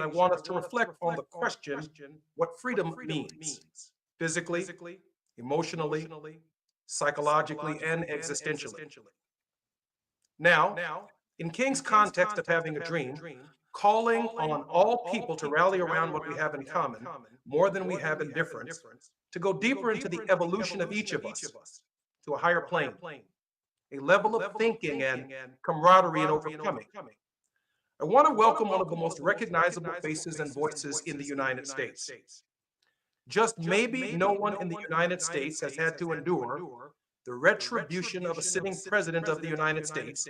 I want us to reflect on the question what freedom means physically, emotionally, psychologically, and existentially. Now, in King's context of having a dream, calling on all people to rally around what we have in common, more than we have in difference, to go deeper into the evolution of each of us to a higher plane, a level of thinking and camaraderie and overcoming. I want to welcome one of the most recognizable faces and voices in the United States. Just maybe no one in the United States has had to endure the retribution of a sitting president of the United States,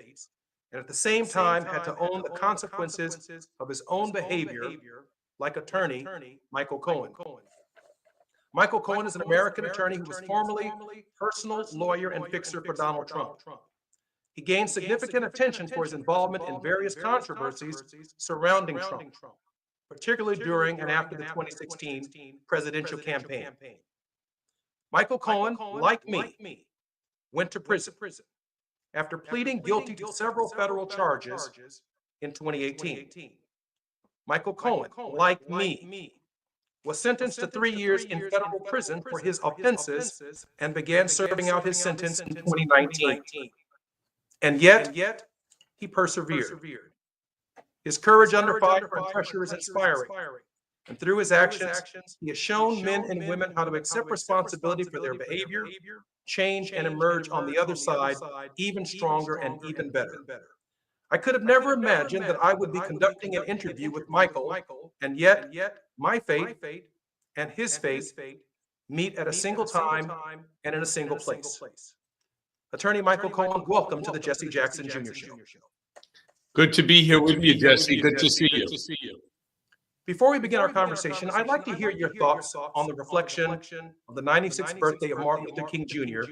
and at the same time had to own the consequences of his own behavior, like attorney Michael Cohen. Michael Cohen is an American attorney who was formerly personal lawyer and fixer for Donald Trump. He gained significant attention for his involvement in various controversies surrounding Trump, particularly during and after the 2016 presidential campaign. Michael Cohen, like me, went to prison after pleading guilty to several federal charges in 2018. Michael Cohen, like me, was sentenced to 3 years in federal prison for his offenses and began serving out his sentence in 2019. And yet, he persevered. His courage under fire and pressure is inspiring. And through his actions, he has shown men and women how to accept responsibility for their behavior, change, and emerge on the other side even stronger and even better. I could have never imagined that I would be conducting an interview with Michael, and yet my fate and his fate meet at a single time and in a single place. Attorney Michael Cohen, welcome to the Jesse Jackson Jr. Show. Good to be here with you, Jesse. Good to see you. Before we begin our conversation, I'd like to hear your thoughts on the reflection of the 96th birthday of Martin Luther King Jr.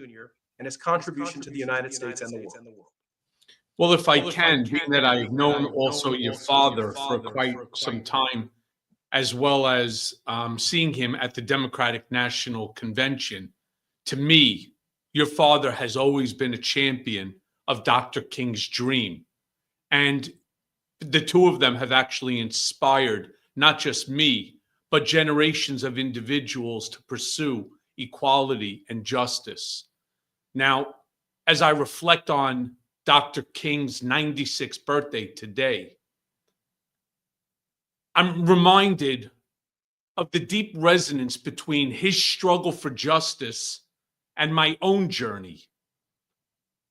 and his contribution to the United States and the world. Well, if I can, being that I've known also your father for quite some time, as well as seeing him at the Democratic National Convention, to me, your father has always been a champion of Dr. King's dream. And the two of them have actually inspired not just me, but generations of individuals to pursue equality and justice. Now, as I reflect on Dr. King's 96th birthday today, I'm reminded of the deep resonance between his struggle for justice and my own journey.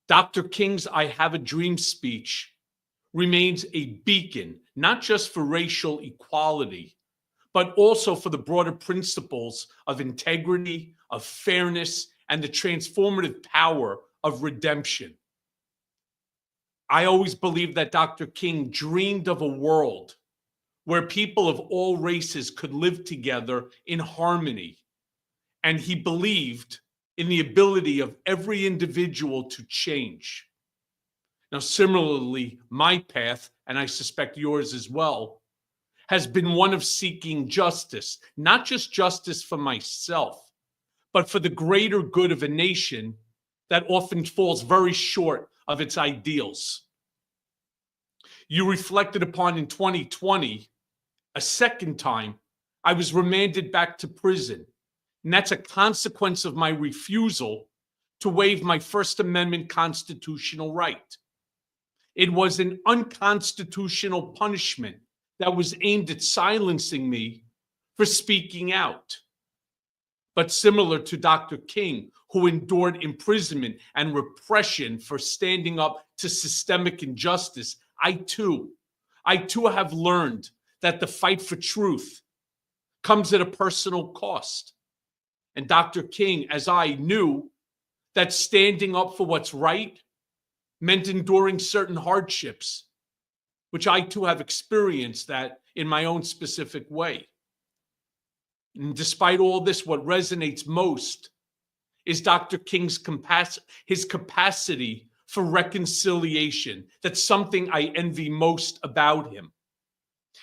Dr. King's I Have a Dream speech remains a beacon, not just for racial equality, but also for the broader principles of integrity, of fairness, and the transformative power of redemption. I always believed that Dr. King dreamed of a world where people of all races could live together in harmony. And he believed in the ability of every individual to change. Now, similarly, my path, and I suspect yours as well, has been one of seeking justice, not just justice for myself, but for the greater good of a nation that often falls very short of its ideals. You reflected upon in 2020, a second time, I was remanded back to prison. And that's a consequence of my refusal to waive my First Amendment constitutional right. It was an unconstitutional punishment that was aimed at silencing me for speaking out. But similar to Dr. King, who endured imprisonment and repression for standing up to systemic injustice, I too have learned that the fight for truth comes at a personal cost. And Dr. King, as I knew, that standing up for what's right meant enduring certain hardships, which I too have experienced that in my own specific way. And despite all this, what resonates most is Dr. King's capacity for reconciliation. That's something I envy most about him.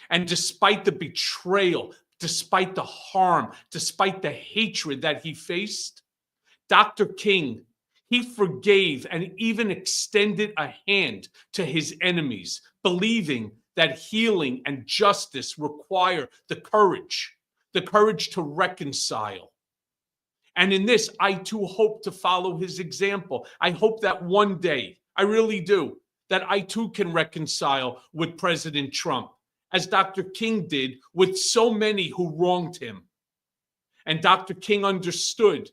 And despite the betrayal, despite the harm, despite the hatred that he faced, Dr. King, he forgave and even extended a hand to his enemies, believing that healing and justice require the courage to reconcile. And in this, I too hope to follow his example. I hope that one day, I really do, that I too can reconcile with President Trump, as Dr. King did with so many who wronged him. And Dr. King understood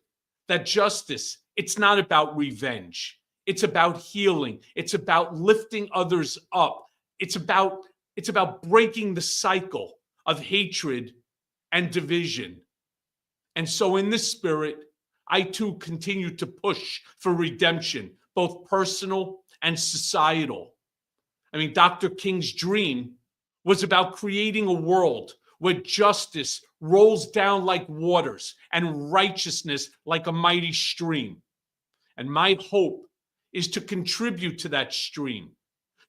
that justice, it's not about revenge. It's about healing. It's about lifting others up. It's about breaking the cycle of hatred and division. And so in this spirit, I too continue to push for redemption, both personal and societal. I mean, Dr. King's dream was about creating a world where justice rolls down like waters and righteousness like a mighty stream. And my hope is to contribute to that stream,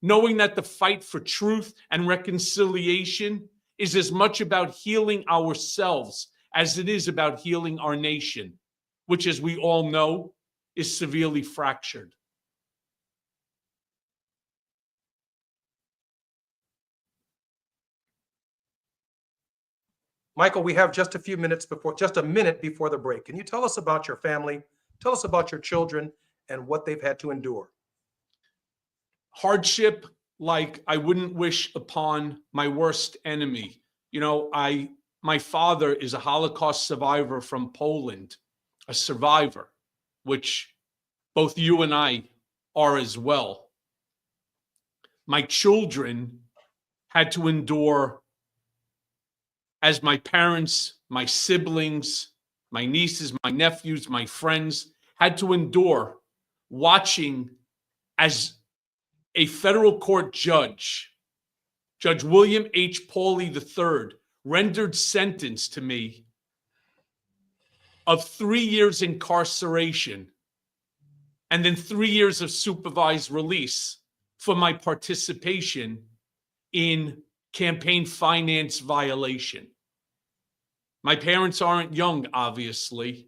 knowing that the fight for truth and reconciliation is as much about healing ourselves as it is about healing our nation, which, as we all know, is severely fractured. Michael, we have just a minute before the break. Can you tell us about your family? Tell us about your children and what they've had to endure. Hardship like I wouldn't wish upon my worst enemy. You know, my father is a Holocaust survivor from Poland, a survivor, which both you and I are as well. My children had to endure, as my parents, my siblings, my nieces, my nephews, my friends had to endure, watching as a federal court judge, Judge William H. Pauley III, rendered sentence to me of 3 years incarceration and then 3 years of supervised release for my participation in campaign finance violation. My parents aren't young, obviously,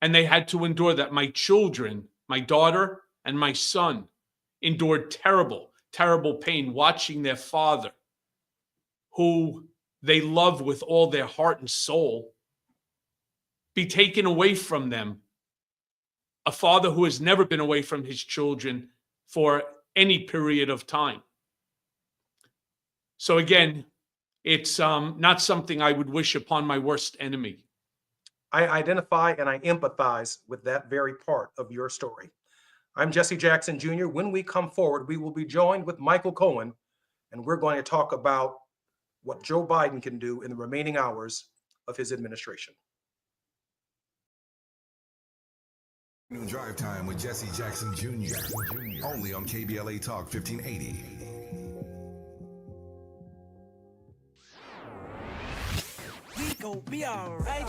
and they had to endure that. My children, my daughter and my son, endured terrible, terrible pain watching their father, who they love with all their heart and soul, be taken away from them. A father who has never been away from his children for any period of time. So again, it's not something I would wish upon my worst enemy. I identify and I empathize with that very part of your story. I'm Jesse Jackson Jr. When we come forward, we will be joined with Michael Cohen, and we're going to talk about what Joe Biden can do in the remaining hours of his administration. Drive Time with Jesse Jackson Jr. Only on KBLA Talk 1580. We gon' be alright.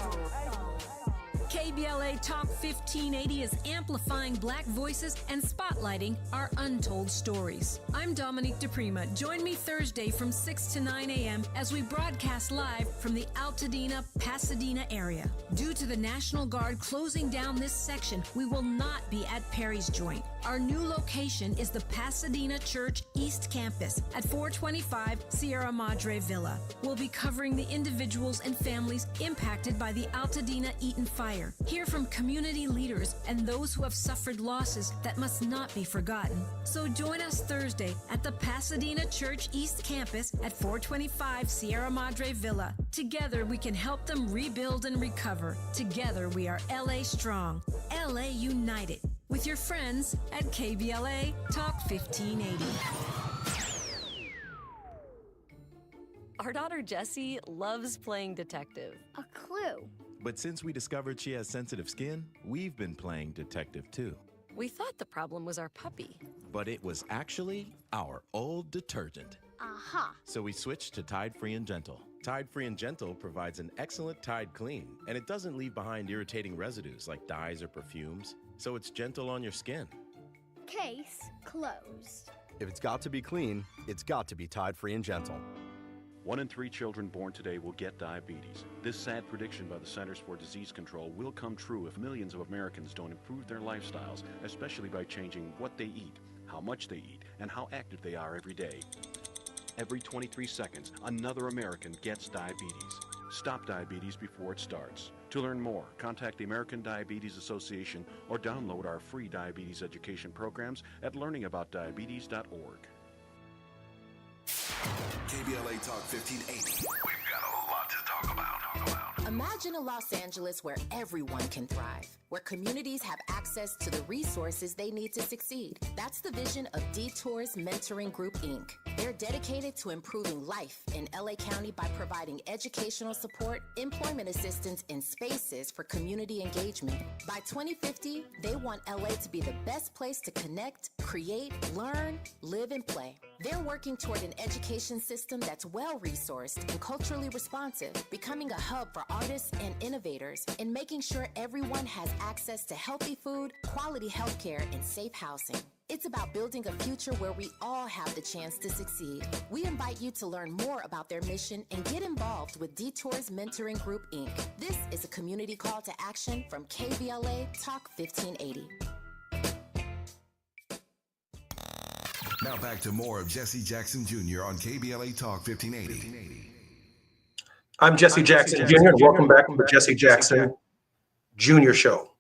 KBLA Talk 1580 is amplifying Black voices and spotlighting our untold stories. I'm Dominique DePrima. Join me Thursday from 6 to 9 a.m. as we broadcast live from the Altadena, Pasadena area. Due to the National Guard closing down this section, we will not be at Perry's Joint. Our new location is the Pasadena Church East Campus at 425 Sierra Madre Villa. We'll be covering the individuals and families impacted by the Altadena Eaton fire. Hear from community leaders and those who have suffered losses that must not be forgotten. So join us Thursday at the Pasadena Church East Campus at 425 Sierra Madre Villa. Together we can help them rebuild and recover. Together we are LA Strong, LA United. With your friends at KBLA Talk 1580. Our daughter Jessie loves playing detective. A clue. But since we discovered she has sensitive skin, we've been playing detective too. We thought the problem was our puppy. But it was actually our old detergent. Aha. So we switched to Tide Free and Gentle. Tide Free and Gentle provides an excellent Tide clean, and it doesn't leave behind irritating residues like dyes or perfumes, so it's gentle on your skin. Case closed. If it's got to be clean, it's got to be Tide Free and Gentle. 1 in 3 children born today will get diabetes. This sad prediction by the Centers for Disease Control will come true if millions of Americans don't improve their lifestyles, especially by changing what they eat, how much they eat, and how active they are every day. Every 23 seconds, another American gets diabetes. Stop diabetes before it starts. To learn more, contact the American Diabetes Association or download our free diabetes education programs at learningaboutdiabetes.org. KBLA Talk 1580. We've got a lot to talk about. Imagine a Los Angeles where everyone can thrive, where communities have access to the resources they need to succeed. That's the vision of Detours Mentoring Group, Inc. They're dedicated to improving life in LA County by providing educational support, employment assistance, and spaces for community engagement. By 2050, they want LA to be the best place to connect, create, learn, live, and play. They're working toward an education system that's well-resourced and culturally responsive, becoming a hub for artists and innovators, and making sure everyone has access to healthy food, quality healthcare, and safe housing. It's about building a future where we all have the chance to succeed. We invite you to learn more about their mission and get involved with Detours Mentoring Group, Inc. This is a community call to action from KBLA Talk 1580. Now back to more of Jesse Jackson Jr. on KBLA Talk 1580. I'm Jesse Jackson Jr., and welcome back to the Jesse Jackson Jr. Show.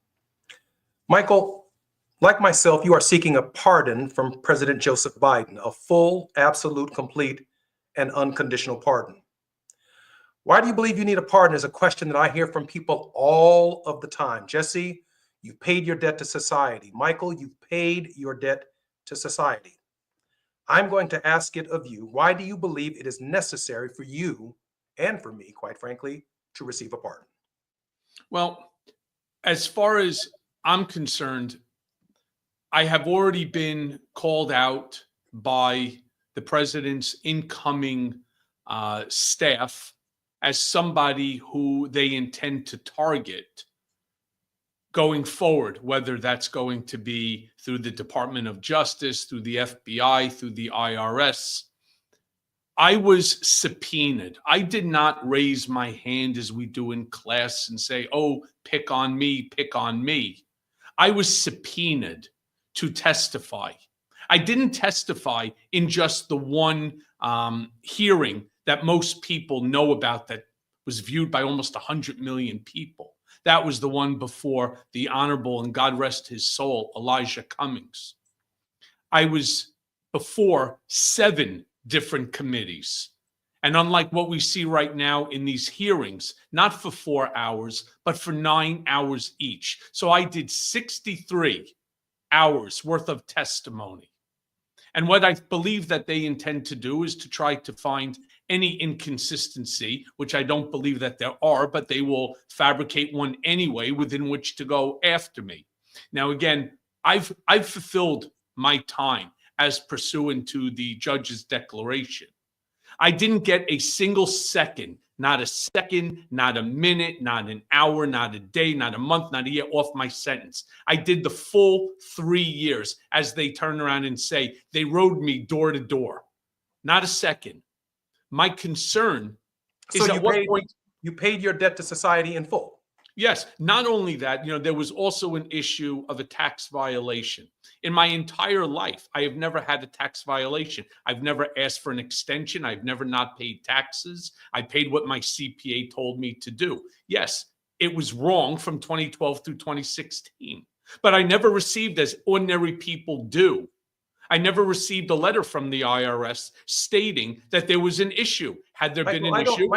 Michael, like myself, you are seeking a pardon from President Joseph Biden, a full, absolute, complete, and unconditional pardon. Why do you believe you need a pardon is a question that I hear from people all of the time. Jesse, you paid your debt to society. Michael, you paid your debt to society. I'm going to ask it of you. Why do you believe it is necessary for you and for me, quite frankly, to receive a pardon? Well, as far as I'm concerned, I have already been called out by the president's incoming staff as somebody who they intend to target going forward, whether that's going to be through the Department of Justice, through the FBI, through the IRS. I was subpoenaed. I did not raise my hand as we do in class and say, oh, pick on me, pick on me. I was subpoenaed to testify. I didn't testify in just the one hearing that most people know about that was viewed by almost 100 million people. That was the one before the Honorable, and God rest his soul, Elijah Cummings. I was before 7 different committees. And unlike what we see right now in these hearings, not for 4 hours, but for 9 hours each. So I did 63 hours worth of testimony. And what I believe that they intend to do is to try to find any inconsistency, which I don't believe that there are, but they will fabricate one anyway within which to go after me. Now, again, I've fulfilled my time as pursuant to the judge's declaration. I didn't get a single second, not a second, not a minute, not an hour, not a day, not a month, not a year off my sentence. I did the full 3 years, as they turn around and say. They rode me door to door. Not a second. My concern is at what point you paid your debt to society in full. Yes. Not only that, there was also an issue of a tax violation. In my entire life, I have never had a tax violation. I've never asked for an extension. I've never not paid taxes. I paid what my CPA told me to do. Yes, it was wrong from 2012 through 2016, but I never received, as ordinary people do, I never received a letter from the IRS stating that there was an issue. Had there been an issue?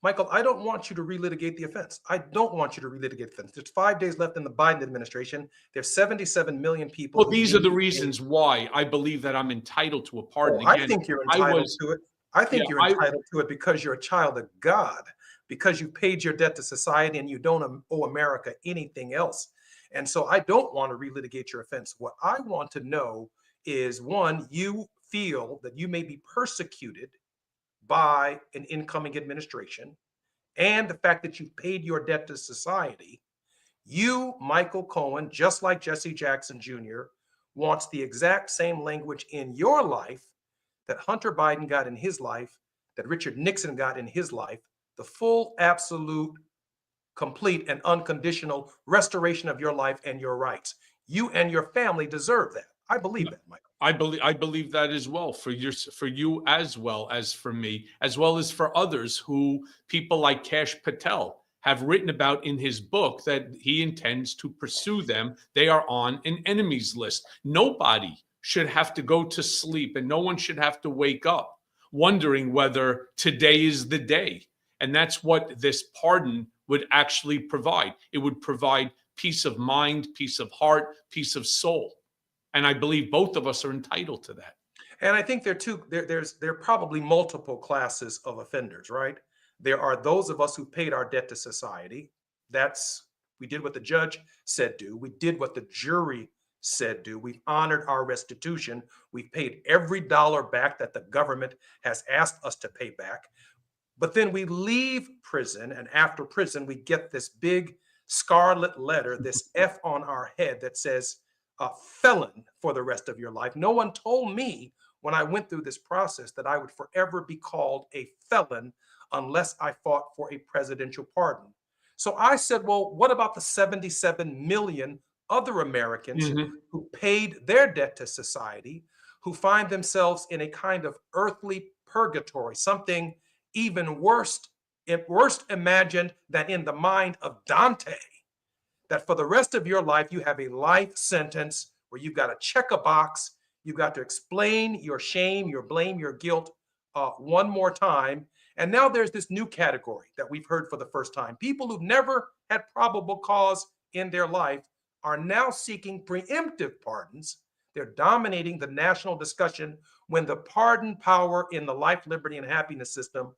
Michael, I don't want you to relitigate the offense. I don't want you to relitigate the offense. There's 5 days left in the Biden administration. There's 77 million people. Well, these are the reasons why I believe that I'm entitled to a pardon. I think you're entitled to it. I think you're entitled to it because you're a child of God, because you paid your debt to society and you don't owe America anything else. And so I don't want to relitigate your offense. What I want to know is, one, you feel that you may be persecuted by an incoming administration, and the fact that you paid your debt to society. You, Michael Cohen, just like Jesse Jackson Jr., wants the exact same language in your life that Hunter Biden got in his life, that Richard Nixon got in his life, the full, absolute, complete, and unconditional restoration of your life and your rights. You and your family deserve that. I believe that, Michael. I believe that as well for you as well as for me, as well as for others who people like Cash Patel have written about in his book that he intends to pursue them. They are on an enemies list. Nobody should have to go to sleep and no one should have to wake up wondering whether today is the day. And that's what this pardon would actually provide. It would provide peace of mind, peace of heart, peace of soul. And I believe both of us are entitled to that. And I think there are probably multiple classes of offenders, right? There are those of us who paid our debt to society. We did what the judge said do. We did what the jury said do. We've honored our restitution. We've paid every dollar back that the government has asked us to pay back. But then we leave prison, and after prison, we get this big scarlet letter, this F on our head that says, felon for the rest of your life. No one told me when I went through this process that I would forever be called a felon unless I fought for a presidential pardon. So I said, well, what about the 77 million other Americans who paid their debt to society, who find themselves in a kind of earthly purgatory, something even worse imagined than in the mind of Dante, that for the rest of your life, you have a life sentence where you've got to check a box, you've got to explain your shame, your blame, your guilt one more time. And now there's this new category that we've heard for the first time. People who've never had probable cause in their life are now seeking preemptive pardons. They're dominating the national discussion when the pardon power in the life, liberty, and happiness system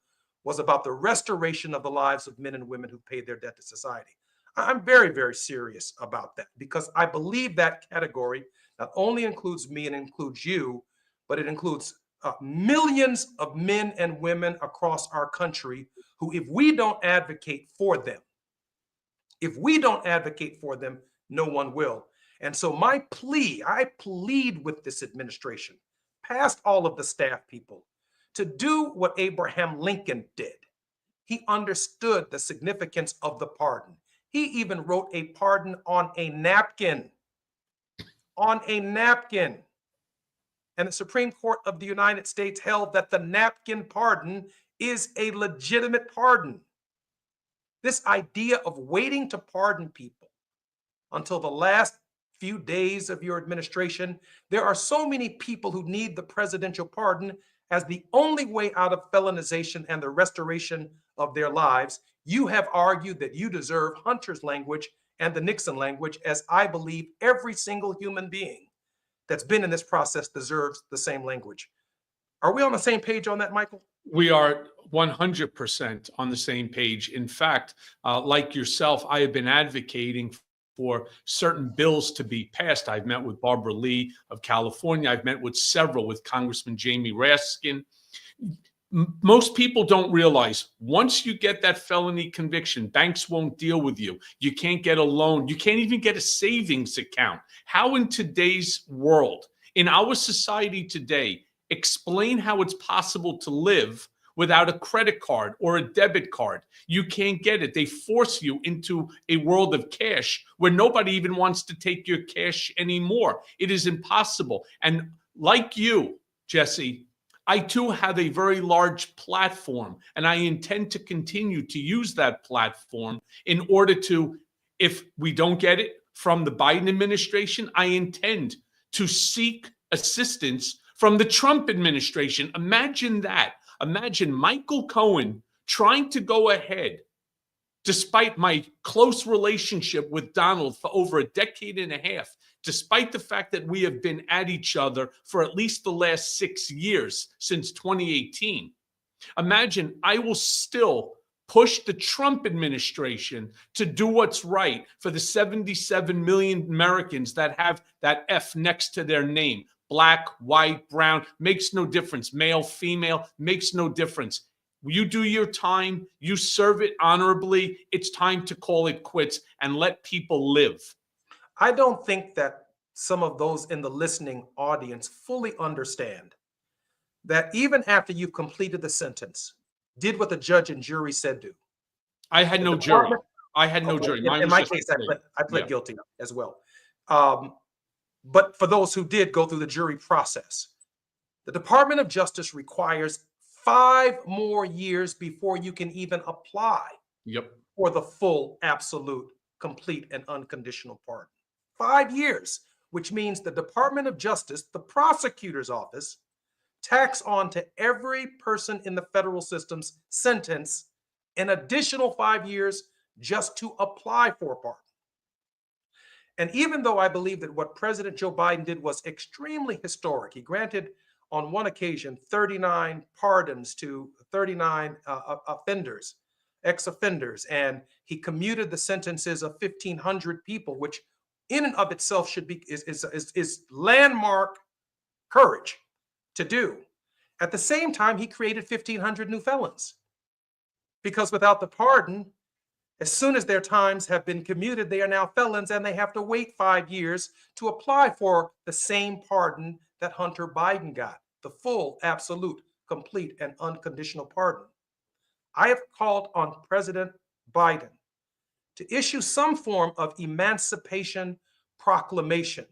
was about the restoration of the lives of men and women who paid their debt to society. I'm very, very serious about that because I believe that category not only includes me and includes you, but it includes millions of men and women across our country who, if we don't advocate for them, no one will. And so I plead with this administration, past all of the staff people, to do what Abraham Lincoln did. He understood the significance of the pardon. He even wrote a pardon on a napkin. On a napkin. And the Supreme Court of the United States held that the napkin pardon is a legitimate pardon. This idea of waiting to pardon people until the last few days of your administration, there are so many people who need the presidential pardon as the only way out of felonization and the restoration of their lives. You have argued that you deserve Hunter's language and the Nixon language, as I believe every single human being that's been in this process deserves the same language. Are we on the same page on that, Michael? We are 100% on the same page. In fact, like yourself, I have been advocating for certain bills to be passed. I've met with Barbara Lee of California. I've met with Congressman Jamie Raskin. Most people don't realize once you get that felony conviction, banks won't deal with you. You can't get a loan. You can't even get a savings account. How in today's world, in our society today, explain how it's possible to live without a credit card or a debit card? You can't get it. They force you into a world of cash where nobody even wants to take your cash anymore. It is impossible. And like you, Jesse, I too have a very large platform, and I intend to continue to use that platform in order to, if we don't get it from the Biden administration, I intend to seek assistance from the Trump administration. Imagine that. Imagine Michael Cohen trying to go ahead, despite my close relationship with Donald for over a decade and a half, despite the fact that we have been at each other for at least the last 6 years, since 2018. Imagine I will still push the Trump administration to do what's right for the 77 million Americans that have that F next to their name. Black, white, brown, makes no difference. Male, female, makes no difference. You do your time, you serve it honorably. It's time to call it quits and let people live. I don't think that some of those in the listening audience fully understand that even after you've completed the sentence, did what the judge and jury said do. I had no jury. I had no jury. In my case, I pled guilty as well. but for those who did go through the jury process. The Department of Justice requires 5 more years before you can even apply for the full, absolute, complete, and unconditional pardon. 5 years, which means the Department of Justice, the prosecutor's office, tacks on to every person in the federal system's sentence an additional 5 years just to apply for a pardon. And even though I believe that what President Joe Biden did was extremely historic, he granted on one occasion 39 pardons to 39 offenders, ex-offenders, and he commuted the sentences of 1,500 people, which in and of itself should be is landmark courage to do. At the same time, he created 1,500 new felons, because without the pardon, as soon as their times have been commuted, they are now felons and they have to wait 5 years to apply for the same pardon that Hunter Biden got, the full, absolute, complete, and unconditional pardon. I have called on President Biden to issue some form of emancipation proclamation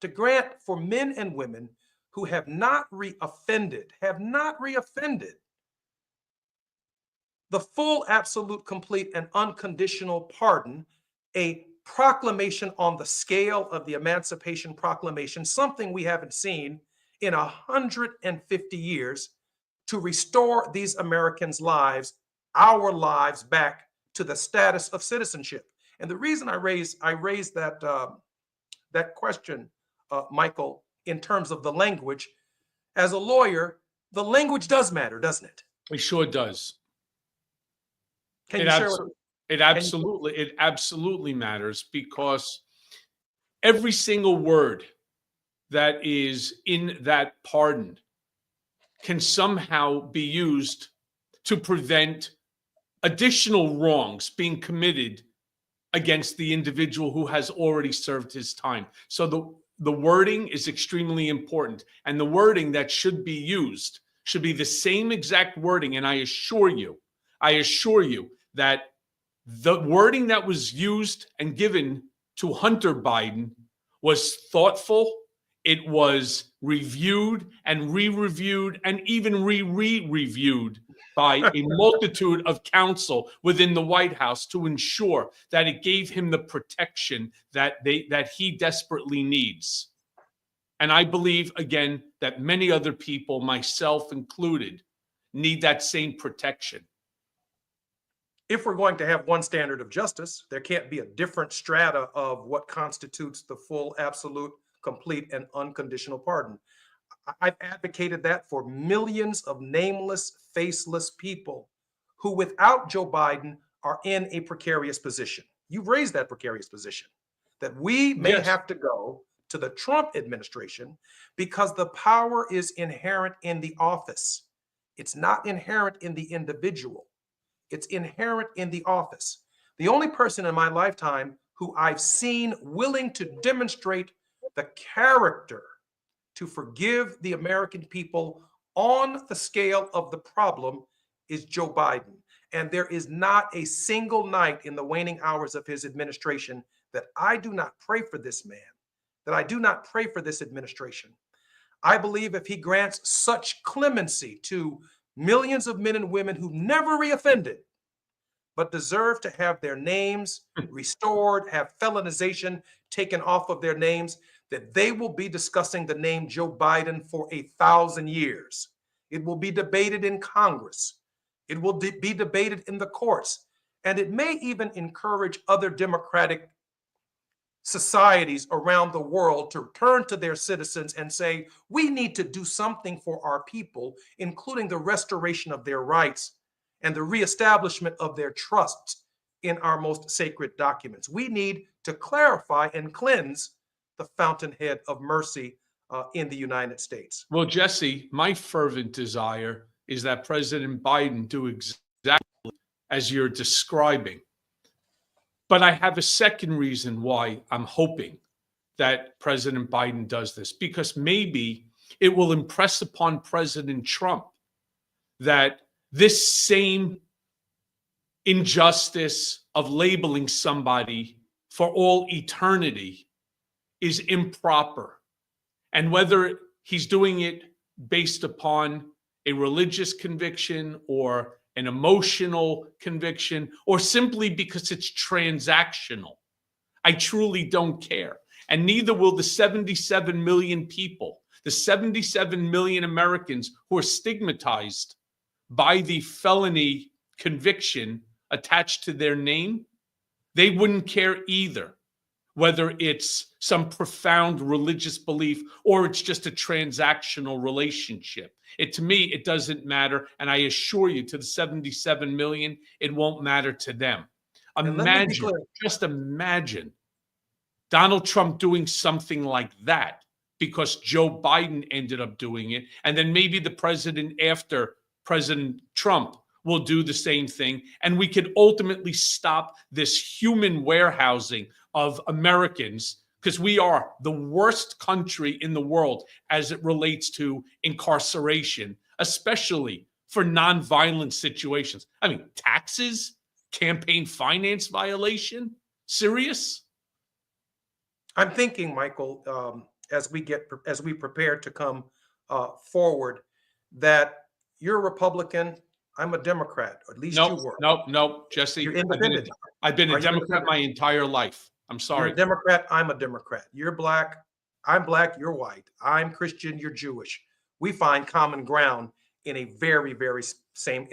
to grant for men and women who have not reoffended, the full, absolute, complete, and unconditional pardon, a proclamation on the scale of the Emancipation Proclamation, something we haven't seen in 150 years, to restore these Americans' lives, our lives, back to the status of citizenship. And the reason I raised that question, Michael, in terms of the language, as a lawyer, the language does matter, doesn't it? It sure does. Can you share It absolutely matters, because every single word that is in that pardon can somehow be used to prevent additional wrongs being committed against the individual who has already served his time. So the wording is extremely important, and the wording that should be used should be the same exact wording. And I assure you that the wording that was used and given to Hunter Biden was thoughtful. It was reviewed and re-reviewed and even re-reviewed by a multitude of counsel within the White House to ensure that it gave him the protection that he desperately needs. And I believe, again, that many other people, myself included, need that same protection. If we're going to have one standard of justice, there can't be a different strata of what constitutes the full, absolute, complete, and unconditional pardon. I've advocated that for millions of nameless, faceless people who, without Joe Biden, are in a precarious position. You've raised that precarious position, that we may have to go to the Trump administration because the power is inherent in the office. It's not inherent in the individual. It's inherent in the office. The only person in my lifetime who I've seen willing to demonstrate the character to forgive the American people on the scale of the problem is Joe Biden. And there is not a single night in the waning hours of his administration that I do not pray for this man, that I do not pray for this administration. I believe if he grants such clemency to millions of men and women who never reoffended, but deserve to have their names restored, have felonization taken off of their names, that they will be discussing the name Joe Biden for 1,000 years. It will be debated in Congress. It will be debated in the courts. And it may even encourage other democratic societies around the world to turn to their citizens and say, we need to do something for our people, including the restoration of their rights and the reestablishment of their trust in our most sacred documents. We need to clarify and cleanse the fountainhead of mercy in the United States. Well, Jesse, my fervent desire is that President Biden do exactly as you're describing. But I have a second reason why I'm hoping that President Biden does this, because maybe it will impress upon President Trump that this same injustice of labeling somebody for all eternity is improper. And whether he's doing it based upon a religious conviction or an emotional conviction or simply because it's transactional, I truly don't care. And neither will the 77 million people, the 77 million Americans who are stigmatized by the felony conviction attached to their name. They wouldn't care either, whether it's some profound religious belief or it's just a transactional relationship. To me, it doesn't matter. And I assure you, to the 77 million, it won't matter to them. Imagine, just imagine Donald Trump doing something like that because Joe Biden ended up doing it. And then maybe the president after President Trump will do the same thing. And we could ultimately stop this human warehousing of Americans, because we are the worst country in the world as it relates to incarceration, especially for nonviolent situations. I mean, taxes, campaign finance violation, serious? I'm thinking, Michael, as we prepare to come forward, that you're a Republican, I'm a Democrat, or at least you were. No, Jesse. You're independent. I've been a Democrat my entire life. I'm sorry. You're a Democrat, I'm a Democrat. You're black, I'm black, you're white. I'm Christian, you're Jewish. We find common ground in a very, very same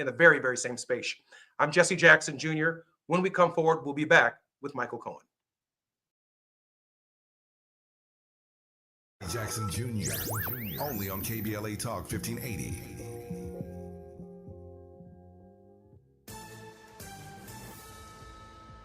space. I'm Jesse Jackson Jr. When we come forward, we'll be back with Michael Cohen. Jackson Jr. Only on KBLA Talk 1580.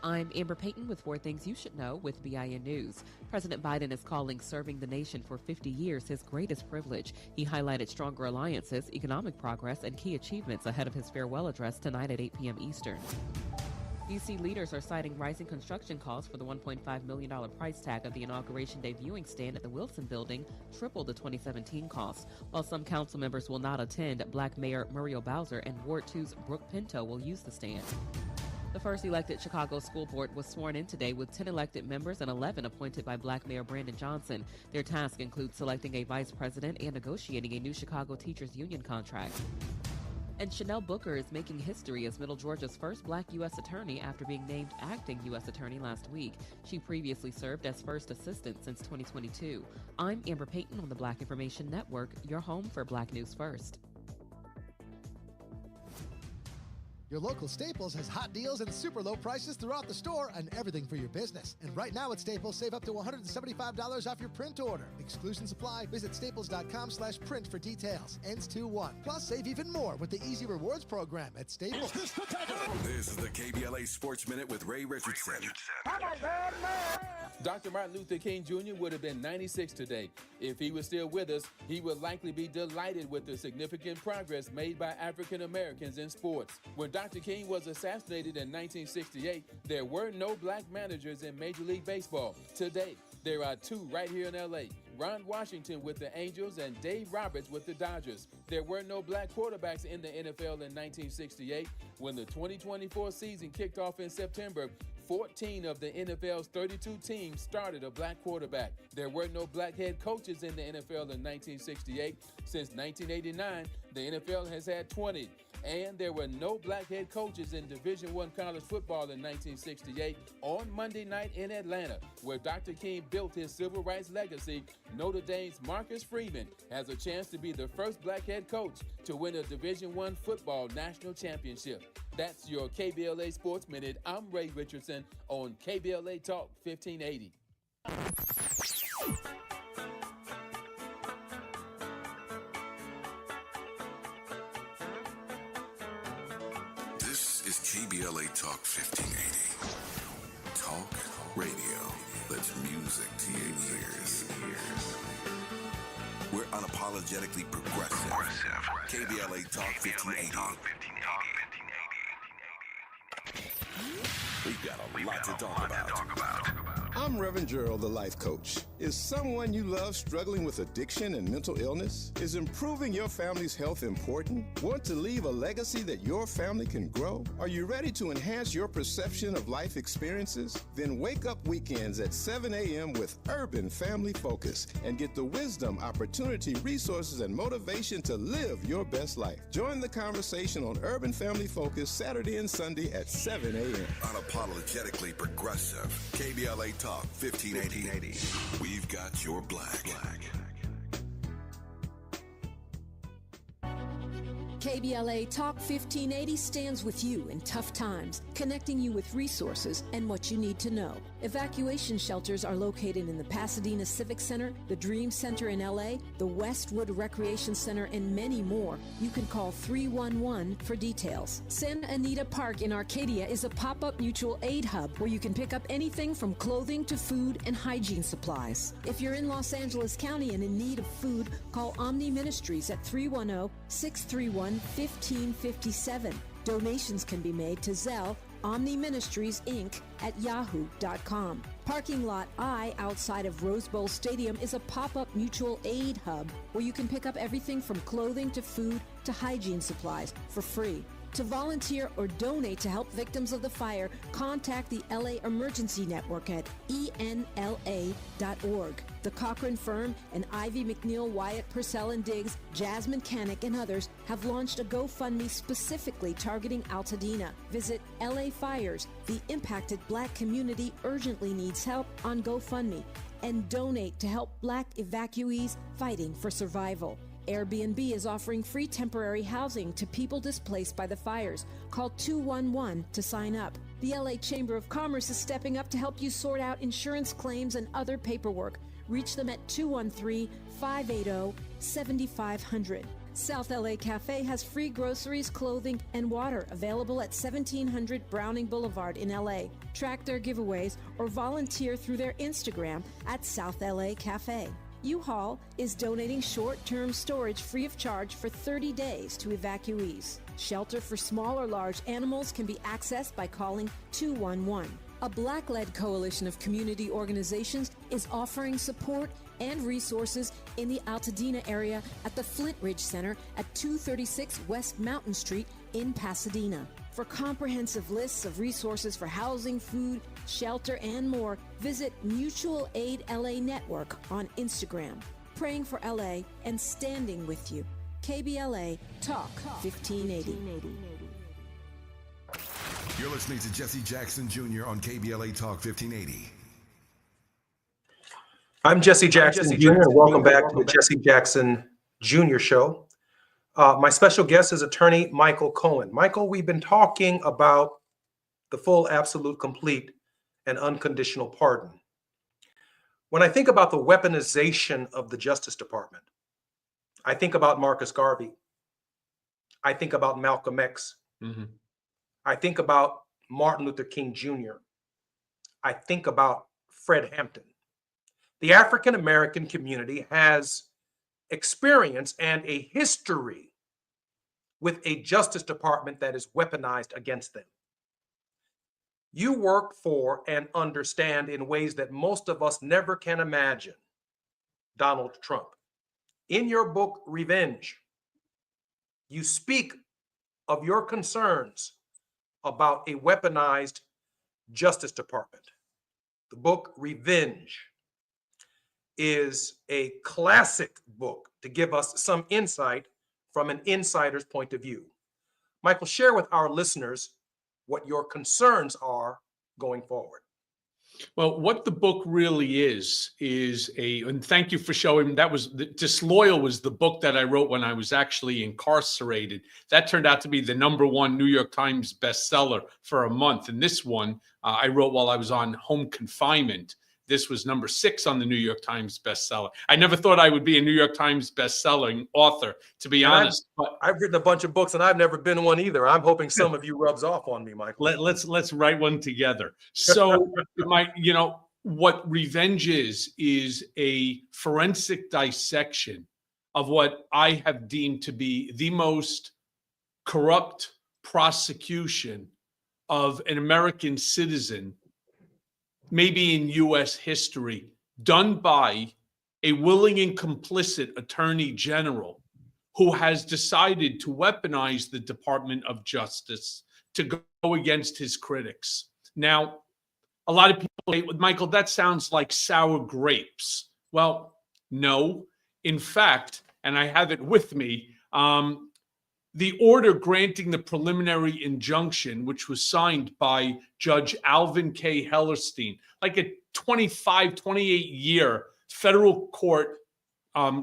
I'm Amber Payton with 4 Things You Should Know with BIN News. President Biden is calling serving the nation for 50 years his greatest privilege. He highlighted stronger alliances, economic progress, and key achievements ahead of his farewell address tonight at 8 p.m. Eastern. D.C. leaders are citing rising construction costs for the $1.5 million price tag of the Inauguration Day viewing stand at the Wilson Building, triple the 2017 cost. While some council members will not attend, Black Mayor Muriel Bowser and Ward 2's Brooke Pinto will use the stand. The first elected Chicago school board was sworn in today with 10 elected members and 11 appointed by Black Mayor Brandon Johnson. Their task includes selecting a vice president and negotiating a new Chicago teachers union contract. And Chanel Booker is making history as Middle Georgia's first Black U.S. attorney after being named acting U.S. attorney last week. She previously served as first assistant since 2022. I'm Amber Payton on the Black Information Network, your home for Black News First. Your local Staples has hot deals and super low prices throughout the store and everything for your business. And right now at Staples, save up to $175 off your print order. Exclusions apply. Visit staples.com/print for details. Ends 2/1. Plus, save even more with the Easy Rewards program at Staples. This is the KBLA Sports Minute with Ray Richardson. Dr. Martin Luther King Jr. would have been 96 today. If he was still with us, he would likely be delighted with the significant progress made by African Americans in sports. When Dr. King was assassinated in 1968, there were no black managers in Major League Baseball. Today, there are 2 right here in L.A. Ron Washington with the Angels and Dave Roberts with the Dodgers. There were no black quarterbacks in the NFL in 1968. When the 2024 season kicked off in September, 14 of the NFL's 32 teams started a black quarterback. There were no black head coaches in the NFL in 1968. Since 1989, the NFL has had 20. And there were no black head coaches in Division I college football in 1968. On Monday night in Atlanta, where Dr. King built his civil rights legacy, Notre Dame's Marcus Freeman has a chance to be the first black head coach to win a Division I football national championship. That's your KBLA Sports Minute. I'm Ray Richardson on KBLA Talk 1580. This is KBLA Talk 1580. Talk radio that's music to your ears. We're unapologetically progressive. KBLA Talk 1580. We've got a lot to talk about. I'm Reverend Gerald, the life coach. Is someone you love struggling with addiction and mental illness? Is improving your family's health important? Want to leave a legacy that your family can grow? Are you ready to enhance your perception of life experiences? Then wake up weekends at 7 a.m. with Urban Family Focus and get the wisdom, opportunity, resources, and motivation to live your best life. Join the conversation on Urban Family Focus Saturday and Sunday at 7 a.m. Unapologetically progressive. KBLA Talk 1580. We've got your black. KBLA Talk 1580 stands with you in tough times, connecting you with resources and what you need to know. Evacuation shelters are located in the Pasadena Civic Center, the Dream Center in LA, the Westwood Recreation Center, and many more. You can call 311 for details. Santa Anita Park in Arcadia is a pop-up mutual aid hub where you can pick up anything from clothing to food and hygiene supplies. If you're in Los Angeles County and in need of food, call Omni Ministries at 310-631-1557. Donations can be made to Zelle Omni Ministries Inc. at yahoo.com. Parking Lot I outside of Rose Bowl Stadium is a pop-up mutual aid hub where you can pick up everything from clothing to food to hygiene supplies for free. To volunteer or donate to help victims of the fire, contact the LA Emergency Network at enla.org. The Cochran Firm and Ivy McNeil, Wyatt Purcell and Diggs, Jasmine Canick, and others have launched a GoFundMe specifically targeting Altadena. Visit LA Fires. The impacted Black community urgently needs help on GoFundMe, and donate to help Black evacuees fighting for survival. Airbnb is offering free temporary housing to people displaced by the fires. Call 211 to sign up. The LA Chamber of Commerce is stepping up to help you sort out insurance claims and other paperwork. Reach them at 213-580-7500. South LA Cafe has free groceries, clothing, and water available at 1700 Browning Boulevard in LA. Track their giveaways or volunteer through their Instagram at South LA Cafe. U-Haul is donating short-term storage free of charge for 30 days to evacuees. Shelter for small or large animals can be accessed by calling 211. A Black-led coalition of community organizations is offering support and resources in the Altadena area at the Flint Ridge Center at 236 West Mountain Street in Pasadena. For comprehensive lists of resources for housing, food, shelter, and more, visit Mutual Aid LA Network on Instagram. Praying for LA and standing with you. KBLA Talk 1580. You're listening to Jesse Jackson Jr. on KBLA Talk 1580. I'm Jesse Jackson Jr., and welcome back to the Jesse Jackson Jr. Show. My special guest is attorney Michael Cohen. Michael, we've been talking about the full, absolute, complete, and unconditional pardon. When I think about the weaponization of the Justice Department, I think about Marcus Garvey. I think about Malcolm X. Mm-hmm. I think about Martin Luther King Jr. I think about Fred Hampton. The African American community has experience and a history with a Justice Department that is weaponized against them. You work for and understand in ways that most of us never can imagine Donald Trump. In your book, Revenge, you speak of your concerns about a weaponized Justice Department. The book, Revenge, is a classic book to give us some insight from an insider's point of view. Michael, share with our listeners what your concerns are going forward. Well, what the book really is and thank you for showing, Disloyal was the book that I wrote when I was actually incarcerated. That turned out to be the #1 New York Times bestseller for a month. And this one I wrote while I was on home confinement. This was #6 on the New York Times bestseller. I never thought I would be a New York Times bestselling author, to be honest. But I've written a bunch of books and I've never been one either. I'm hoping some of you rubs off on me, Michael. Let's write one together. So what Revenge is a forensic dissection of what I have deemed to be the most corrupt prosecution of an American citizen, maybe in U.S. history, done by a willing and complicit attorney general who has decided to weaponize the Department of Justice to go against his critics. Now, a lot of people say, Michael, that sounds like sour grapes. Well, no. In fact, and I have it with me, the order granting the preliminary injunction, which was signed by Judge Alvin K. Hellerstein, like a 25, 28-year federal court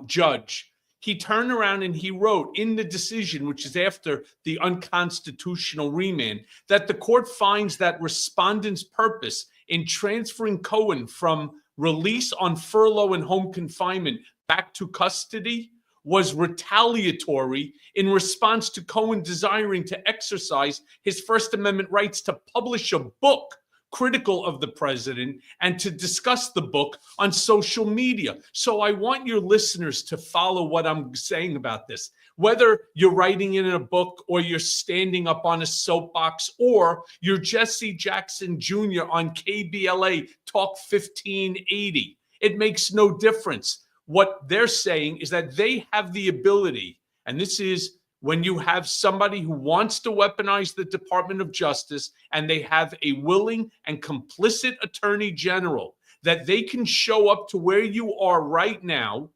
judge, he turned around and he wrote in the decision, which is after the unconstitutional remand, that the court finds that respondent's purpose in transferring Cohen from release on furlough and home confinement back to custody was retaliatory in response to Cohen desiring to exercise his First Amendment rights to publish a book critical of the president and to discuss the book on social media. So I want your listeners to follow what I'm saying about this. Whether you're writing in a book or you're standing up on a soapbox or you're Jesse Jackson Jr. on KBLA Talk 1580, it makes no difference. What they're saying is that they have the ability, and this is when you have somebody who wants to weaponize the Department of Justice and they have a willing and complicit attorney general, that they can show up to where you are right now.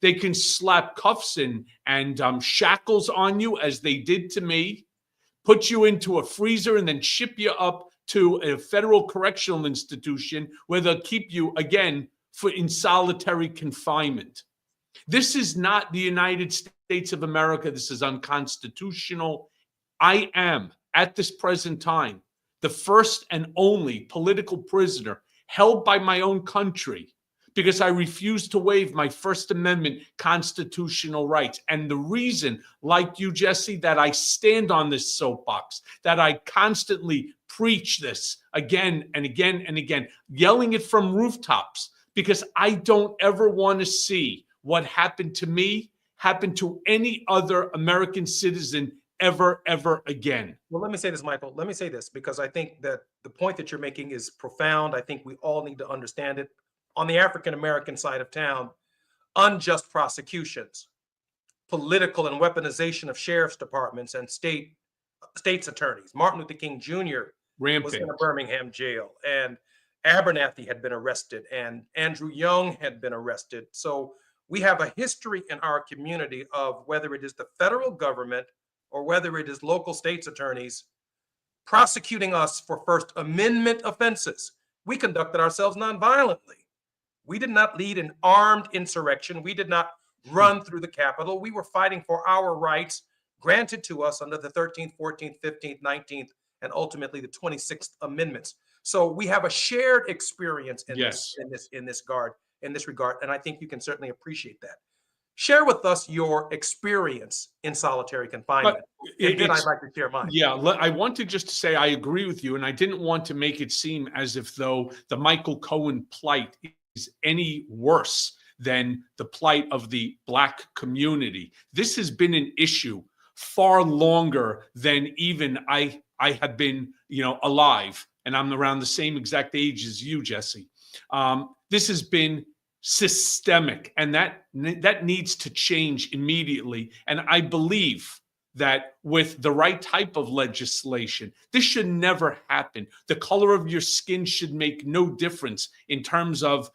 They can slap cuffs and shackles on you, as they did to me, put you into a freezer and then ship you up to a federal correctional institution where they'll keep you, again, in solitary confinement. This is not the United States of America. This is unconstitutional. I am, at this present time, the first and only political prisoner held by my own country because I refuse to waive my First Amendment constitutional rights. And the reason, like you, Jesse, that I stand on this soapbox, that I constantly preach this again and again and again, yelling it from rooftops, because I don't ever want to see what happened to me happen to any other American citizen ever again. Well, let me say this, Michael. Let me say this, because I think that the point that you're making is profound. I think we all need to understand it. On the African-American side of town, unjust prosecutions, political and weaponization of sheriff's departments and state's attorneys. Martin Luther King Jr. was in a Birmingham jail, and Abernathy had been arrested, and Andrew Young had been arrested. So we have a history in our community of whether it is the federal government or whether it is local states attorneys prosecuting us for First Amendment offenses. We conducted ourselves nonviolently. We did not lead an armed insurrection. We did not run through the Capitol. We were fighting for our rights granted to us under the 13th, 14th, 15th, 19th, and ultimately the 26th Amendments. So we have a shared experience in this regard, and I think you can certainly appreciate that. Share with us your experience in solitary confinement. And then I'd like to share mine. Yeah, I want to just say I agree with you, and I didn't want to make it seem as if though the Michael Cohen plight is any worse than the plight of the Black community. This has been an issue far longer than even I have been, alive, and I'm around the same exact age as you, Jesse. This has been systemic, and that needs to change immediately. And I believe that with the right type of legislation, this should never happen. The color of your skin should make no difference in terms of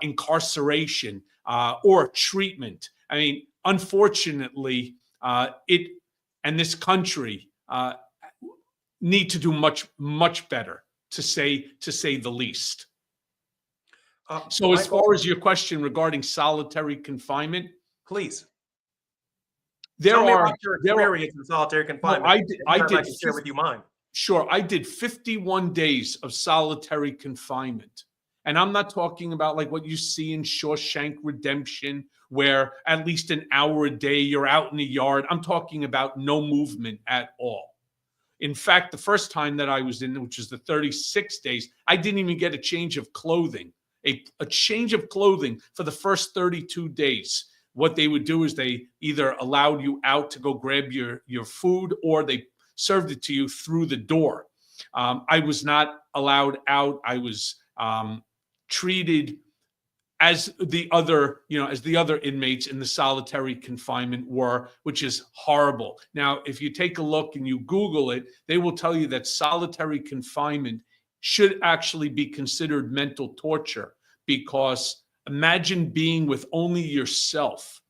incarceration or treatment. I mean, unfortunately, it and this country need to do much better, to say the least. So as far as your question regarding solitary confinement, please. Tell me about your experience in solitary confinement. I did share with you mine. Sure, I did 51 days of solitary confinement. And I'm not talking about like what you see in Shawshank Redemption, where at least an hour a day you're out in the yard. I'm talking about no movement at all. In fact, the first time that I was in, which was the 36 days, I didn't even get a change of clothing. A change of clothing for the first 32 days. What they would do is they either allowed you out to go grab your food, or they served it to you through the door. I was not allowed out. I was treated as the other inmates in the solitary confinement were, which is horrible. Now, if you take a look and you Google it, they will tell you that solitary confinement should actually be considered mental torture, because imagine being with only yourself.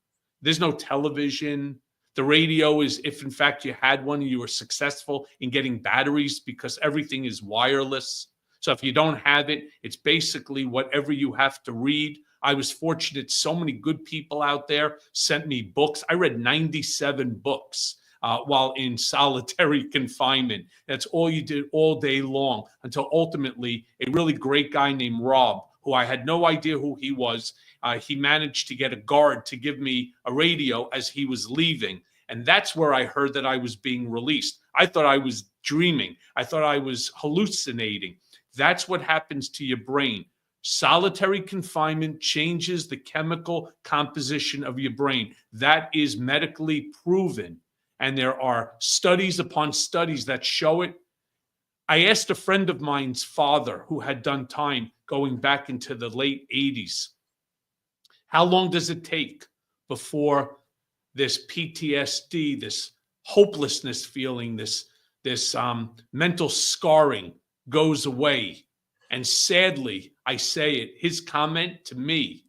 There's no television. The radio is, if in fact you had one, you were successful in getting batteries because everything is wireless. So if you don't have it, it's basically whatever you have to read. I was fortunate. So many good people out there sent me books. I read 97 books while in solitary confinement. That's all you did all day long, until ultimately a really great guy named Rob, who I had no idea who he was, he managed to get a guard to give me a radio as he was leaving. And that's where I heard that I was being released. I thought I was dreaming. I thought I was hallucinating. That's what happens to your brain. Solitary confinement changes the chemical composition of your brain. That is medically proven. And there are studies upon studies that show it. I asked a friend of mine's father, who had done time going back into the late 80s, how long does it take before this PTSD, this hopelessness feeling, this mental scarring goes away? And sadly, I say it, his comment to me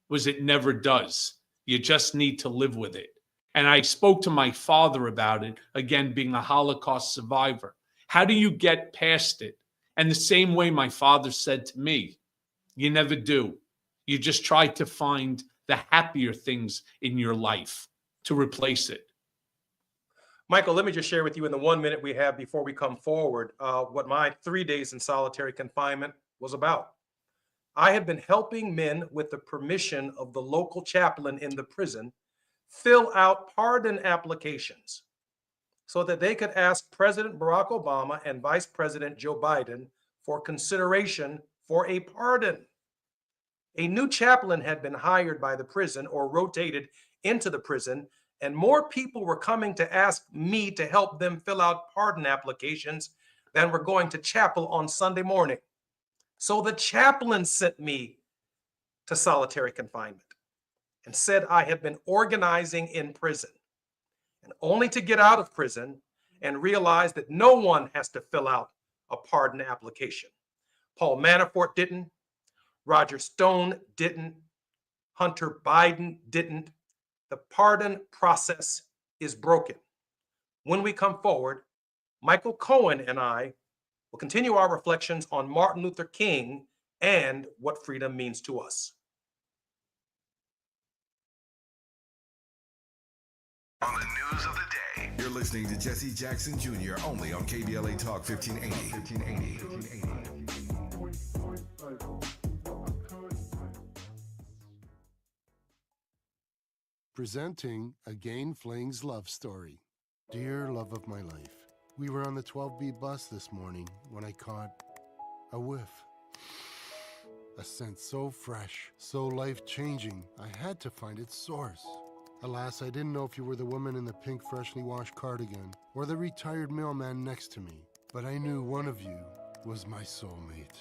was, it never does. You just need to live with it. And I spoke to my father about it, again, being a Holocaust survivor. How do you get past it? And the same way my father said to me, you never do. You just try to find the happier things in your life to replace it. Michael, let me just share with you in the 1 minute we have before we come forward what my 3 days in solitary confinement was about. I had been helping men, with the permission of the local chaplain in the prison, fill out pardon applications so that they could ask President Barack Obama and Vice President Joe Biden for consideration for a pardon. A new chaplain had been hired by the prison or rotated into the prison, and more people were coming to ask me to help them fill out pardon applications than were going to chapel on Sunday morning. So the chaplain sent me to solitary confinement and said I had been organizing in prison, and only to get out of prison and realize that no one has to fill out a pardon application. Paul Manafort didn't. Roger Stone didn't. Hunter Biden didn't. The pardon process is broken. When we come forward, Michael Cohen and I will continue our reflections on Martin Luther King and what freedom means to us. On the news of the day, you're listening to Jesse Jackson Jr. only on KBLA Talk 1580. Presenting Again Fling's love story. Dear love of my life, we were on the 12B bus this morning when I caught a whiff. A scent so fresh, so life-changing, I had to find its source. Alas, I didn't know if you were the woman in the pink freshly washed cardigan or the retired mailman next to me, but I knew one of you was my soulmate.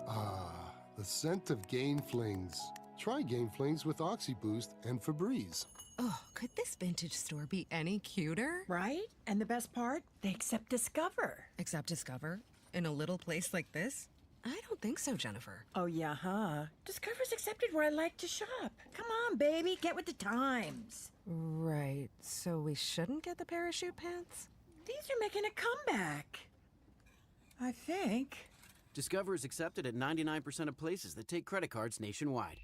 Ah, the scent of Gain Flings. Try Gain Flings with OxyBoost and Febreze. Oh, could this vintage store be any cuter? Right? And the best part? They accept Discover. Accept Discover? In a little place like this? I don't think so, Jennifer. Oh, yeah, huh? Discover's accepted where I like to shop. Come on, baby, get with the times. Right, so we shouldn't get the parachute pants? These are making a comeback. I think. Discover is accepted at 99% of places that take credit cards nationwide.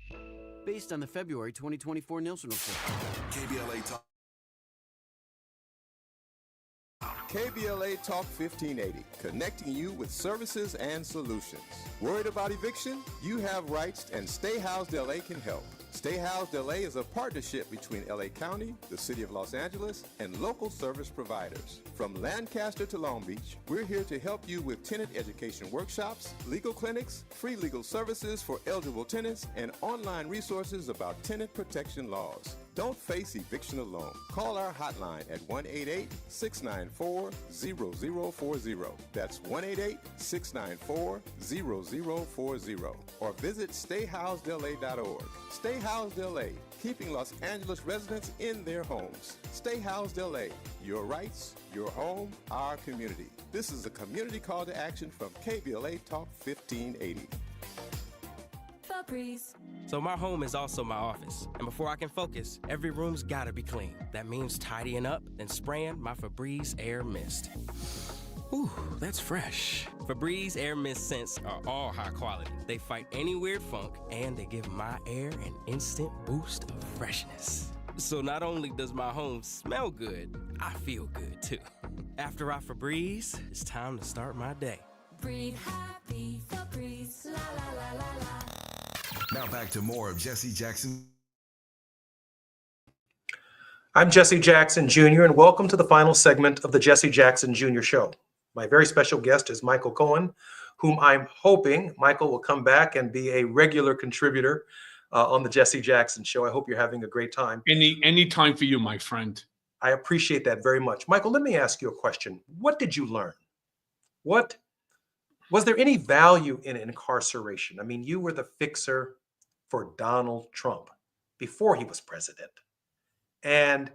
Based on the February 2024 Nielsen report. KBLA Talk. KBLA Talk 1580, connecting you with services and solutions. Worried about eviction? You have rights, and Stay Housed LA can help. Stay Housed LA is a partnership between LA County, the City of Los Angeles, and local service providers. From Lancaster to Long Beach, we're here to help you with tenant education workshops, legal clinics, free legal services for eligible tenants, and online resources about tenant protection laws. Don't face eviction alone. Call our hotline at 1-888-694-0040. That's 1-888-694-0040. Or visit stayhousedla.org. Stay Housed LA, keeping Los Angeles residents in their homes. Stay Housed LA, your rights, your home, our community. This is a community call to action from KBLA Talk 1580. So my home is also my office, and before I can focus, every room's gotta be clean. That means tidying up, then spraying my Febreze Air Mist. Ooh, that's fresh. Febreze Air Mist scents are all high quality. They fight any weird funk, and they give my air an instant boost of freshness. So not only does my home smell good, I feel good too. After I Febreze, it's time to start my day. Breathe happy, Febreze, la la la la la. Now back to more of Jesse Jackson. I'm Jesse Jackson Jr., and welcome to the final segment of the Jesse Jackson Jr. Show. My very special guest is Michael Cohen, whom I'm hoping Michael will come back and be a regular contributor on the Jesse Jackson Show. I hope you're having a great time. Any time for you, my friend. I appreciate that very much. Michael, let me ask you a question. What did you learn? Was there any value in incarceration? I mean, you were the fixer for Donald Trump before he was president. And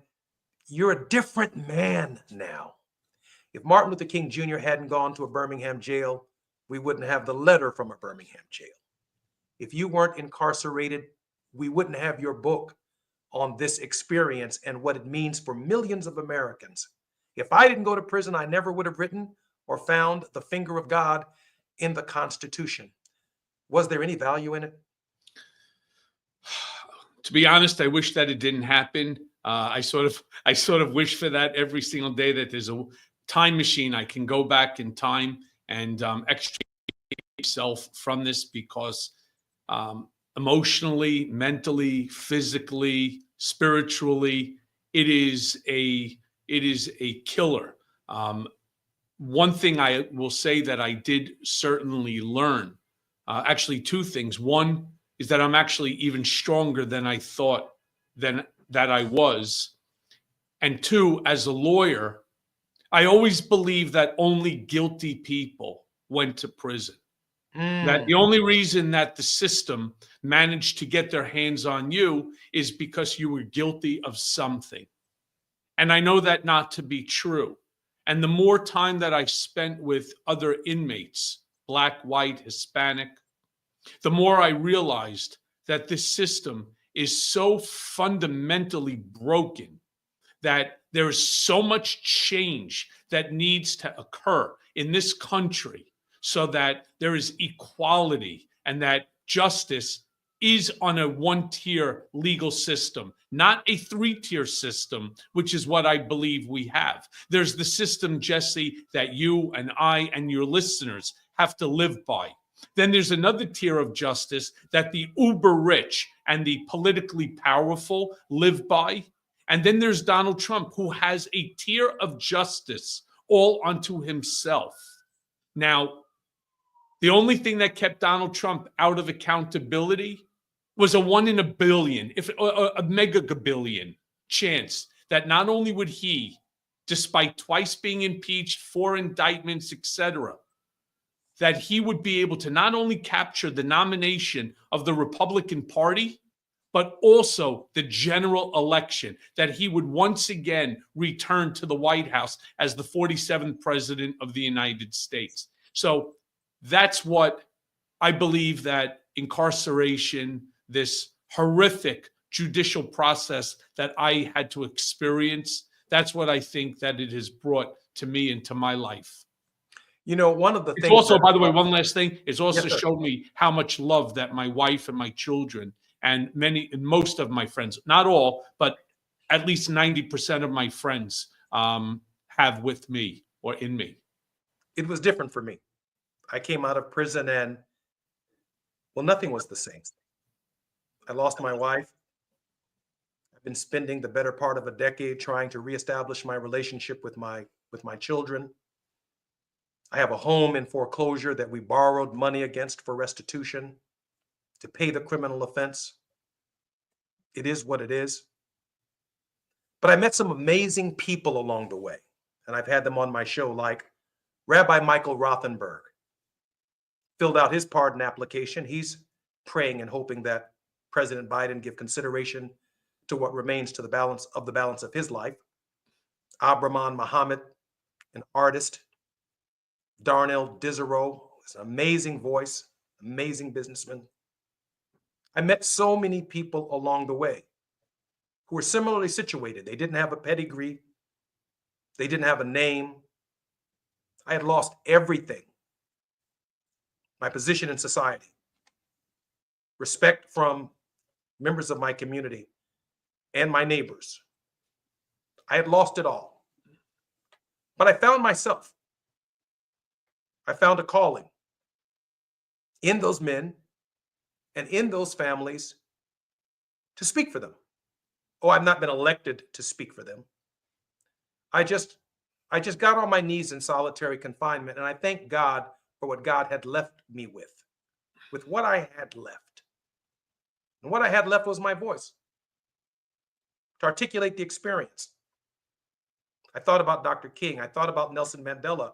you're a different man now. If Martin Luther King Jr. hadn't gone to a Birmingham jail, we wouldn't have the letter from a Birmingham jail. If you weren't incarcerated, we wouldn't have your book on this experience and what it means for millions of Americans. If I didn't go to prison, I never would have written or found the finger of God in the Constitution. Was there any value in it? To be honest, I wish that it didn't happen. I sort of wish for that every single day, that there's a time machine I can go back in time and extricate myself from this, because emotionally, mentally, physically, spiritually, it is a killer. One thing I will say that I did certainly learn, actually two things. One is that I'm actually even stronger than I thought that I was. And two, as a lawyer, I always believed that only guilty people went to prison. That the only reason that the system managed to get their hands on you is because you were guilty of something. And I know that not to be true. And the more time that I spent with other inmates, Black, white, Hispanic, the more I realized that this system is so fundamentally broken that there is so much change that needs to occur in this country so that there is equality and that justice is on a one-tier legal system, not a three-tier system, which is what I believe we have. There's the system, Jesse, that you and I and your listeners have to live by. Then there's another tier of justice that the uber rich and the politically powerful live by. And then there's Donald Trump, who has a tier of justice all unto himself. Now, the only thing that kept Donald Trump out of accountability was a 1 in a billion, if a mega gabillion chance that not only would he, despite twice being impeached, 4 indictments, etc., that he would be able to not only capture the nomination of the Republican Party, but also the general election, that he would once again return to the White House as the 47th president of the United States. So that's what I believe, that incarceration, this horrific judicial process that I had to experience, that's what I think that it has brought to me and to my life. You know, one of the It's things also, that, by the way, one last thing, it's also Yes, sir. showed me how much love that my wife and my children and most of my friends, not all, but at least 90% of my friends have with me or in me. It was different for me. I came out of prison and, well, nothing was the same. I lost my wife. I've been spending the better part of a decade trying to reestablish my relationship with my children. I have a home in foreclosure that we borrowed money against for restitution to pay the criminal offense. It is what it is. But I met some amazing people along the way, and I've had them on my show, like Rabbi Michael Rothenberg. Filled out his pardon application. He's praying and hoping that President Biden give consideration to what remains to the balance of his life. Abraman Muhammad, an artist. Darnell Dizereau is an amazing voice, amazing businessman. I met so many people along the way who were similarly situated. They didn't have a pedigree. They didn't have a name. I had lost everything. My position in society, respect from members of my community and my neighbors. I had lost it all. But I found myself. I found a calling in those men and in those families to speak for them. Oh, I've not been elected to speak for them. I just got on my knees in solitary confinement, and I thank God for what God had left me with what I had left. And what I had left was my voice to articulate the experience. I thought about Dr. King. I thought about Nelson Mandela.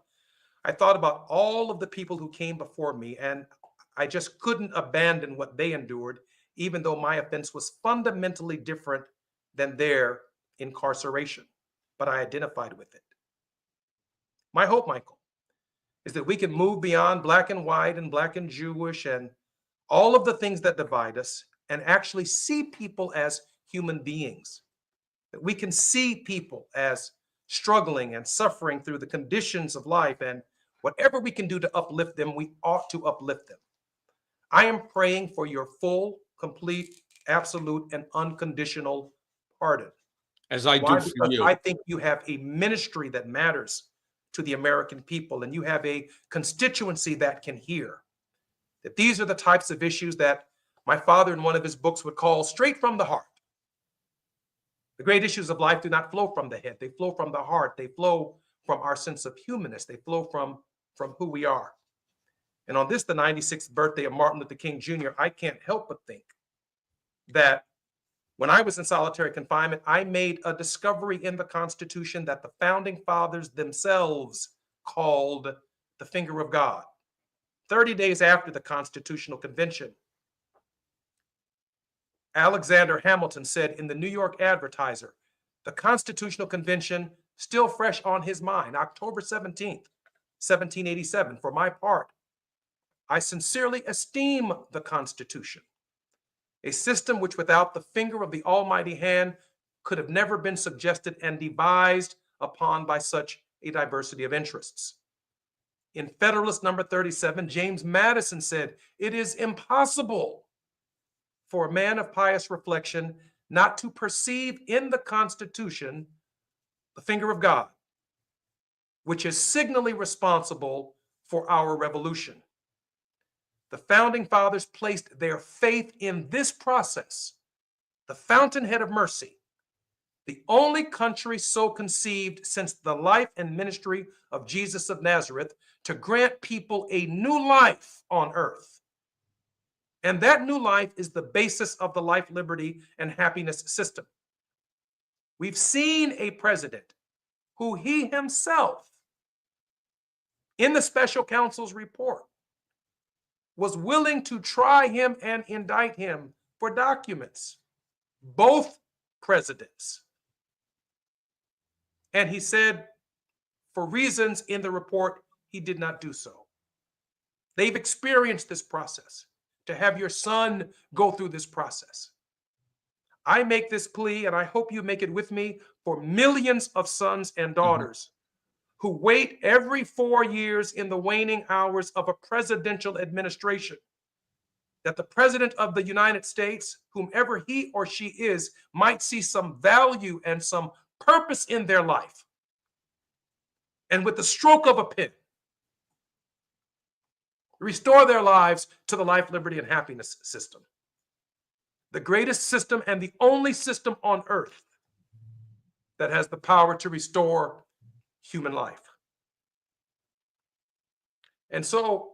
I thought about all of the people who came before me, and I just couldn't abandon what they endured, even though my offense was fundamentally different than their incarceration. But I identified with it. My hope, Michael, is that we can move beyond black and white and black and Jewish and all of the things that divide us and actually see people as human beings. That we can see people as struggling and suffering through the conditions of life, and whatever we can do to uplift them, we ought to uplift them. I am praying for your full, complete, absolute, and unconditional pardon. As I do Why? for Because you. I think you have a ministry that matters to the American people, and you have a constituency that can hear. That these are the types of issues that my father in one of his books would call straight from the heart. The great issues of life do not flow from the head. They flow from the heart. They flow from our sense of humanness. They flow from who we are. And on this, the 96th birthday of Martin Luther King Jr., I can't help but think that when I was in solitary confinement, I made a discovery in the Constitution that the founding fathers themselves called the finger of God. 30 days after the Constitutional Convention, Alexander Hamilton said in the New York Advertiser, the Constitutional Convention still fresh on his mind, October 17th, 1787. For my part, I sincerely esteem the Constitution, a system which without the finger of the almighty hand could have never been suggested and devised upon by such a diversity of interests. In Federalist number 37, James Madison said, it is impossible for a man of pious reflection not to perceive in the Constitution the finger of God, which is signally responsible for our revolution. The founding fathers placed their faith in this process, the fountainhead of mercy, the only country so conceived since the life and ministry of Jesus of Nazareth to grant people a new life on earth. And that new life is the basis of the life, liberty, and happiness system. We've seen a president who he himself, in the special counsel's report, was willing to try him and indict him for documents. Both presidents. And he said, for reasons in the report, he did not do so. They've experienced this process. To have your son go through this process. I make this plea, and I hope you make it with me, for millions of sons and daughters who wait every 4 years in the waning hours of a presidential administration, that the President of the United States, whomever he or she is, might see some value and some purpose in their life. And with the stroke of a pen, restore their lives to the life, liberty, and happiness system. the greatest system and the only system on earth that has the power to restore human life. And so,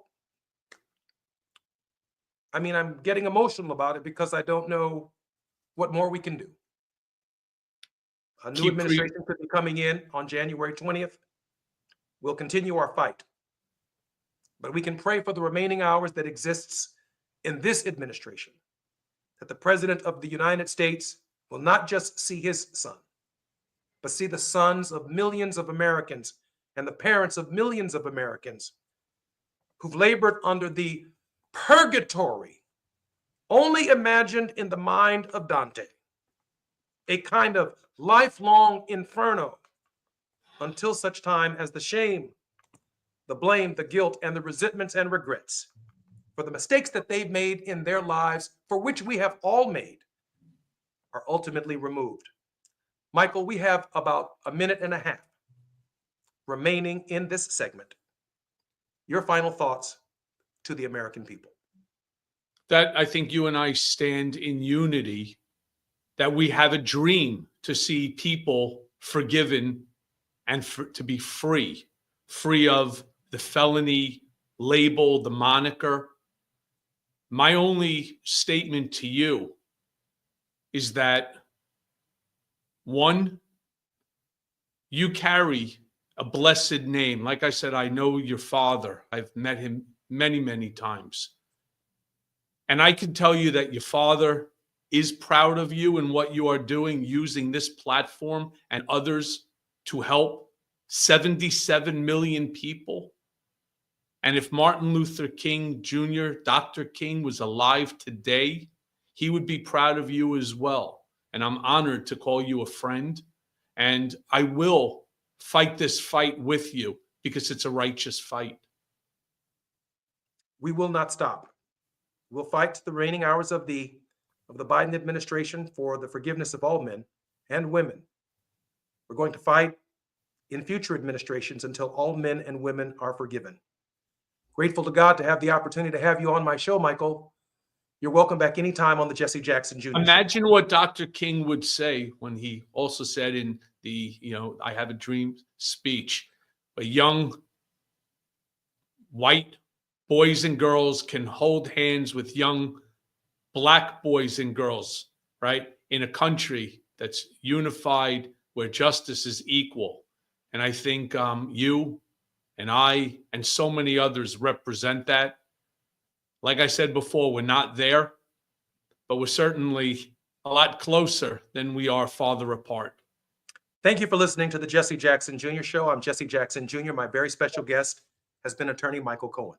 I mean, I'm getting emotional about it because I don't know what more we can do. A new administration could be coming in on January 20th. We'll continue our fight. But we can pray for the remaining hours that exists in this administration, that the President of the United States will not just see his son, but see the sons of millions of Americans and the parents of millions of Americans who've labored under the purgatory only imagined in the mind of Dante, a kind of lifelong inferno until such time as the shame, the blame, the guilt, and the resentments and regrets for the mistakes that they've made in their lives, for which we have all made, are ultimately removed. Michael, we have about a minute and a half remaining in this segment. Your final thoughts to the American people. That I think you and I stand in unity, that we have a dream to see people forgiven and to be free of the felony label, the moniker. My only statement to you is that, one, you carry a blessed name. Like I said, I know your father. I've met him many, many times. And I can tell you that your father is proud of you and what you are doing, using this platform and others to help 77 million people. And if Martin Luther King Jr., Dr. King, was alive today, he would be proud of you as well. And I'm honored to call you a friend. And I will fight this fight with you because it's a righteous fight. We will not stop. We'll fight the remaining hours of the Biden administration for the forgiveness of all men and women. We're going to fight in future administrations until all men and women are forgiven. Grateful to God to have the opportunity to have you on my show, Michael. You're welcome back anytime on the Jesse Jackson Jr. Imagine what Dr. King would say when he also said in the, I Have a Dream speech, a young white boys and girls can hold hands with young black boys and girls, right? In a country that's unified, where justice is equal. And I think you and I and so many others represent that. Like I said before, we're not there, but we're certainly a lot closer than we are farther apart. Thank you for listening to the Jesse Jackson Jr. Show. I'm Jesse Jackson Jr. My very special guest has been attorney Michael Cohen.